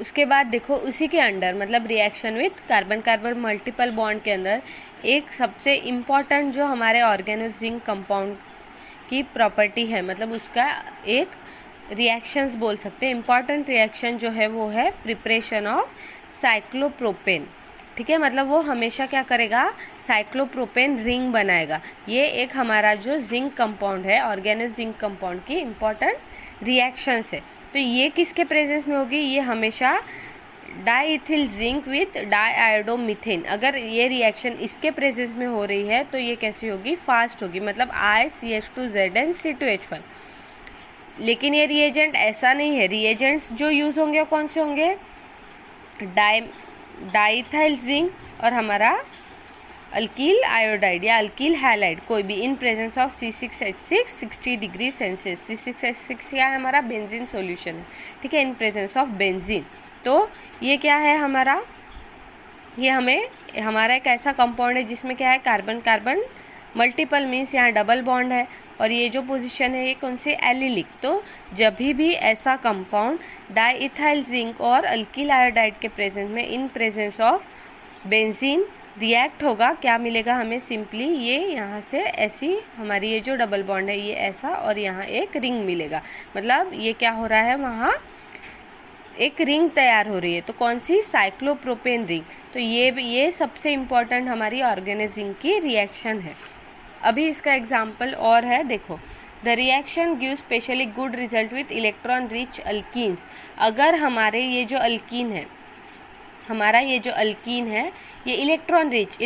उसके बाद देखो उसी के अंडर मतलब reaction with carbon carbon multiple bond के अंदर एक सबसे इम्पॉर्टेंट जो हमारे ऑर्गेनो जिंक कंपाउंड की प्रॉपर्टी है, मतलब उसका एक रिएक्शंस बोल सकते हैं, इम्पॉर्टेंट रिएक्शन जो है वो है प्रिपरेशन ऑफ साइक्लोप्रोपेन। ठीक है, मतलब वो हमेशा क्या करेगा, साइक्लोप्रोपेन रिंग बनाएगा। ये एक हमारा जो जिंक कंपाउंड है, ऑर्गेनस जिंक कंपाउंड की इम्पॉर्टेंट रिएक्शंस है। तो ये किसके प्रेजेंस में होगी, ये हमेशा डाईइथिल जिंक विथ डाईआयोडोमीथेन। अगर ये रिएक्शन इसके प्रेजेंस में हो रही है तो ये कैसी होगी, फास्ट होगी, मतलब ICH2ZnC2H5। लेकिन ये रिएजेंट ऐसा नहीं है, रिएजेंट्स जो यूज होंगे वो कौन से होंगे, डाईइथाइल जिंक और हमारा अल्कील आयोडाइड या अल्कील हैलाइड, कोई भी in presence of C6H6 60 degree Celsius. C6H6 क्या है, हमारा बेंजीन सॉल्यूशन है। ठीक है, इन प्रेजेंस ऑफ बेंजीन। तो ये क्या है हमारा, ये हमारा एक ऐसा कंपाउंड है जिसमें क्या है, कार्बन कार्बन मल्टीपल मीन्स यहाँ डबल बॉन्ड है, और ये जो पोजीशन है ये कौन सी, एलिलिक। तो जब भी ऐसा कंपाउंड डाईइथाइल जिंक और अल्कील आयोडाइड के प्रेजेंस में in presence of benzene react होगा, क्या मिलेगा हमें, सिंपली ये यहाँ से ऐसी हमारी ये जो डबल बॉन्ड है ये ऐसा, और यहाँ एक रिंग मिलेगा। मतलब ये क्या हो रहा है, वहाँ एक रिंग तैयार हो रही है। तो कौन सी, साइक्लोप्रोपेन रिंग। तो ये सबसे इम्पॉर्टेंट हमारी ऑर्गेनो जिंक की रिएक्शन है। अभी इसका एग्जाम्पल और है, देखो the reaction give specially good result with electron rich alkenes. अगर हमारे ये जो अल्कीन है, हमारा ये जो अल्कीन है ये इलेक्ट्रॉन रिच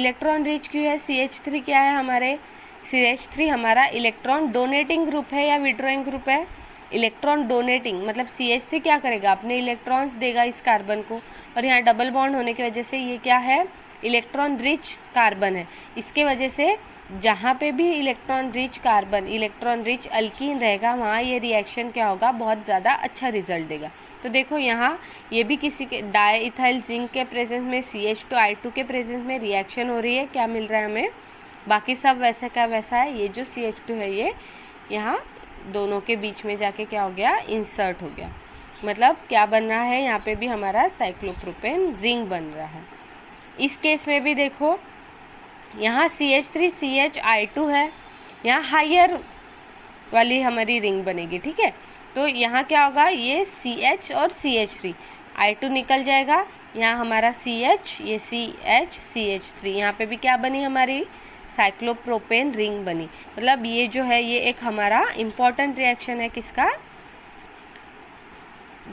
क्यों है, CH3 क्या है हमारे, CH3 हमारा इलेक्ट्रॉन डोनेटिंग ग्रुप है या विड्रॉइंग ग्रुप है, इलेक्ट्रॉन डोनेटिंग। मतलब CH3 क्या करेगा, अपने इलेक्ट्रॉन्स देगा इस कार्बन को, और यहाँ डबल बॉन्ड होने की वजह से ये क्या है, इलेक्ट्रॉन रिच कार्बन है। इसके वजह से जहाँ पे भी electron rich carbon, electron rich alkyne रहेगा, वहाँ ये रिएक्शन क्या होगा, बहुत ज़्यादा अच्छा रिजल्ट देगा। तो देखो यहाँ ये भी किसी के डाईइथाइल जिंक के प्रेजेंस में CH2I2 के प्रेजेंस में रिएक्शन हो रही है, क्या मिल रहा है हमें, बाकी सब वैसा का वैसा है। ये जो CH2 है ये यहाँ दोनों के बीच में जाके क्या हो गया, इंसर्ट हो गया। मतलब क्या बन रहा है, यहाँ पे भी हमारा साइक्लोप्रोपेन रिंग बन रहा है। इस केस में भी देखो यहाँ CH3CHI2 है, यहाँ हायर वाली हमारी रिंग बनेगी। ठीक है, तो यहाँ क्या होगा, ये CH और CH3 I2 निकल जाएगा, यहाँ हमारा CH, ये CH CH3, यहाँ पे भी क्या बनी हमारी, साइक्लोप्रोपेन रिंग बनी। मतलब ये जो है ये एक हमारा इम्पॉर्टेंट रिएक्शन है किसका,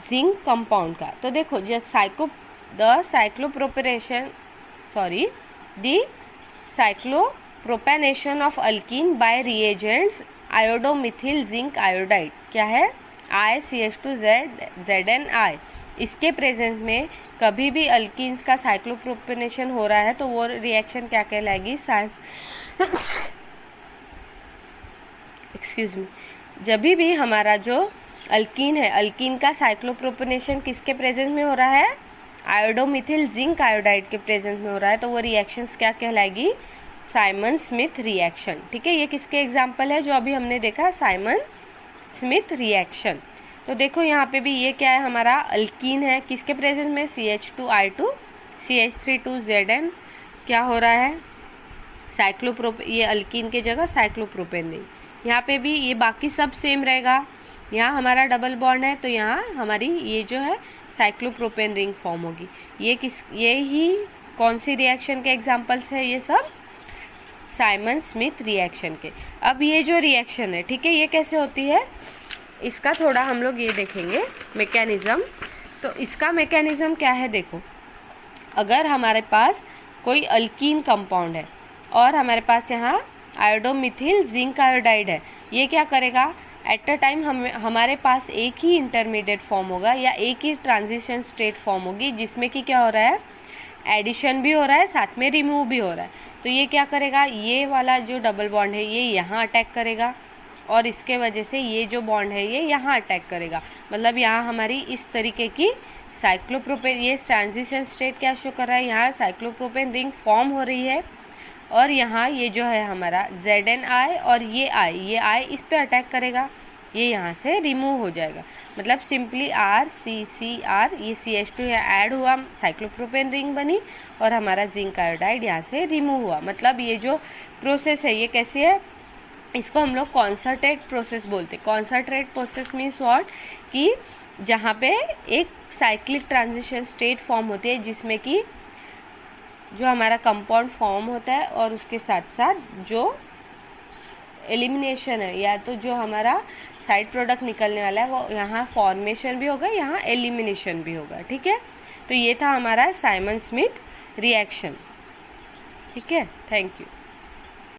जिंक कंपाउंड का। तो देखो the cyclopropanation of alkene by reagents iodomethyl zinc iodide क्या है, ICH2ZnI। इसके प्रेजेंस में कभी भी अल्कीन्स का साइक्लोप्रोपेनेशन हो रहा है तो वो रिएक्शन क्या कहलाएगी, एक्सक्यूज मी, जब भी हमारा जो अल्कीन है, अल्कीन का साइक्लोप्रोपेनेशन किसके प्रेजेंस में हो रहा है, आयोडोमिथिल जिंक आयोडाइड के प्रेजेंस में हो रहा है, तो वो रिएक्शंस क्या कहलाएगी, साइमन स्मिथ रिएक्शन। ठीक है, ये किसके एग्जाम्पल है, जो अभी हमने देखा, साइमन स्मिथ रिएक्शन। तो देखो यहाँ पे भी ये क्या है, हमारा अल्कीन है, किसके प्रेजेंस में, CH2I2 CH3 क्या हो रहा है, ये अल्कीन के जगह साइक्लोप्रोपेन नहीं। यहाँ पे भी ये बाकी सब सेम रहेगा, यहाँ हमारा डबल बॉन्ड है तो यहाँ हमारी ये जो है साइक्लोप्रोपेन रिंग फॉर्म होगी। ये ही कौन सी रिएक्शन के एग्जाम्पल्स है, ये सब साइमन स्मिथ रिएक्शन के। अब ये जो रिएक्शन है, ठीक है, ये कैसे होती है, इसका थोड़ा हम लोग ये देखेंगे मैकेनिज्म। तो इसका मैकेनिज्म क्या है, देखो अगर हमारे पास कोई अल्कीन कंपाउंड है और हमारे पास यहाँ आयोडोमिथिल जिंक आयोडाइड है, ये क्या करेगा, एट अ टाइम हमारे पास एक ही इंटरमीडिएट फॉर्म होगा या एक ही ट्रांजिशन स्टेट फॉर्म होगी, जिसमें कि क्या हो रहा है, एडिशन भी हो रहा है, साथ में रिमूव भी हो रहा है। तो ये क्या करेगा, ये वाला जो डबल बॉन्ड है ये यहाँ अटैक करेगा, और इसके वजह से ये जो बॉन्ड है ये यहाँ अटैक करेगा। मतलब यहाँ हमारी इस तरीके की साइक्लोप्रोपेन, ये ट्रांजिशन स्टेट क्या शो कर रहा है, यहाँ साइक्लोप्रोपेन रिंग फॉर्म हो रही है, और यहाँ ये जो है हमारा ZnI और ये I इस पे अटैक करेगा, ये यहाँ से रिमूव हो जाएगा। मतलब सिंपली RCCR, ये CH2 यहाँ ऐड हुआ, साइक्लोप्रोपेन रिंग बनी और हमारा जिंक आयोडाइड यहाँ से रिमूव हुआ। मतलब ये जो प्रोसेस है ये कैसी है, इसको हम लोग कॉन्सर्टेड प्रोसेस बोलते हैं। कॉन्सर्टेड प्रोसेस मीन्स व्हाट, कि जहाँ पे एक साइक्लिक ट्रांजिशन स्टेट फॉर्म होती है जिसमें कि जो हमारा कंपाउंड फॉर्म होता है और उसके साथ साथ जो एलिमिनेशन है, या तो जो हमारा साइड प्रोडक्ट निकलने वाला है वो यहाँ फॉर्मेशन भी होगा, यहाँ एलिमिनेशन भी होगा। ठीक है, तो ये था हमारा साइमन स्मिथ रिएक्शन। ठीक है, थैंक यू।